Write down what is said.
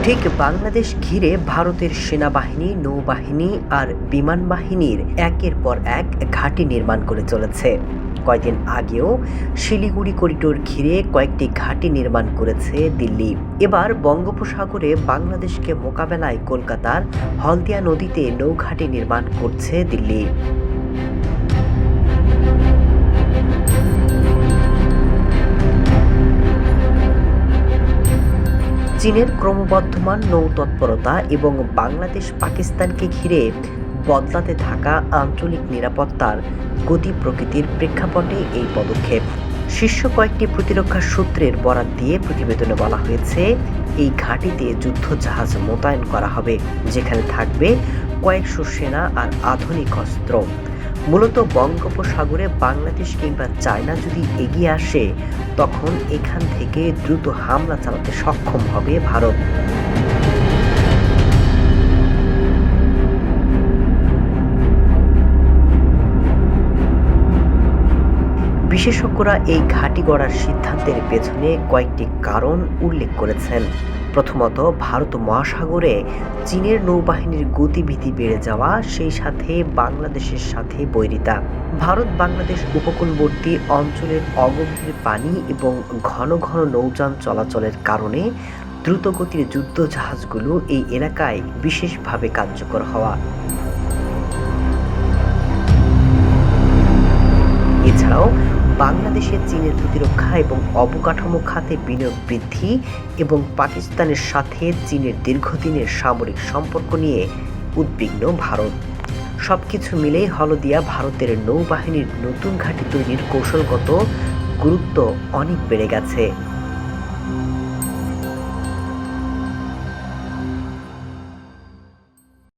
ঠিক বাংলাদেশ ঘিরে ভারতের সেনাবাহিনী, নৌবাহিনী আর বিমান বাহিনীর একের পর এক ঘাঁটি নির্মাণ করে চলেছে। কয়েকদিন আগেও শিলিগুড়ি করিডোর ঘিরে কয়েকটি ঘাঁটি নির্মাণ করেছে দিল্লি। এবার বঙ্গোপসাগরে বাংলাদেশকে মোকাবেলায় কলকাতার হলদিয়া নদীতে নৌঘাঁটি নির্মাণ করছে দিল্লি। চীনের ক্রমবর্ধমান নৌ তৎপরতা এবং বাংলাদেশ পাকিস্তানকে ঘিরে বদলাতে থাকা আঞ্চলিক নিরাপত্তার গতি প্রকৃতির প্রেক্ষাপটে এই পদক্ষেপ। শীর্ষ কয়েকটি প্রতিরক্ষা সূত্রের বরাত দিয়ে প্রতিবেদনে বলা হয়েছে, এই ঘাঁটিতে যুদ্ধ জাহাজ মোতায়েন করা হবে, যেখানে থাকবে কয়েকশো সেনা আর আধুনিক অস্ত্র। মূলত বঙ্গোপসাগরে বাংলাদেশ কিংবা চায়না যদি এগিয়ে আসে, তখন এখান থেকে দ্রুত হামলা চালাতে সক্ষম হবে ভারত। বিশেষজ্ঞরা এই ঘাঁটি গড়ার সিদ্ধান্তের পেছনে কয়েকটি কারণ উল্লেখ করেছেন। প্রথমত, ভারত মহাসাগরে চীনের নৌবাহিনীর গতিবিধি বেড়ে যাওয়া, সেই সাথে বাংলাদেশের সাথে বৈরিতা। ভারত বাংলাদেশ উপকূলবর্তী অঞ্চলের অগভীর পানি এবং ঘন ঘন নৌযান চলাচলের কারণে দ্রুতগতির যুদ্ধ জাহাজগুলো এই এলাকায় বিশেষভাবে কার্যকর হওয়া। এছাড়াও বাংলাদেশে চীনের প্রতিরক্ষা এবং অবকাঠামো খাতে বিনিয়োগ বৃদ্ধি এবং পাকিস্তানের সাথে চীনের দীর্ঘদিনের সামরিক সম্পর্ক নিয়ে উদ্বিগ্ন ভারত। সবকিছু মিলেই হলদিয়া ভারতের নৌবাহিনীর নতুন ঘাঁটি তৈরির কৌশলগত গুরুত্ব অনেক বেড়ে গেছে।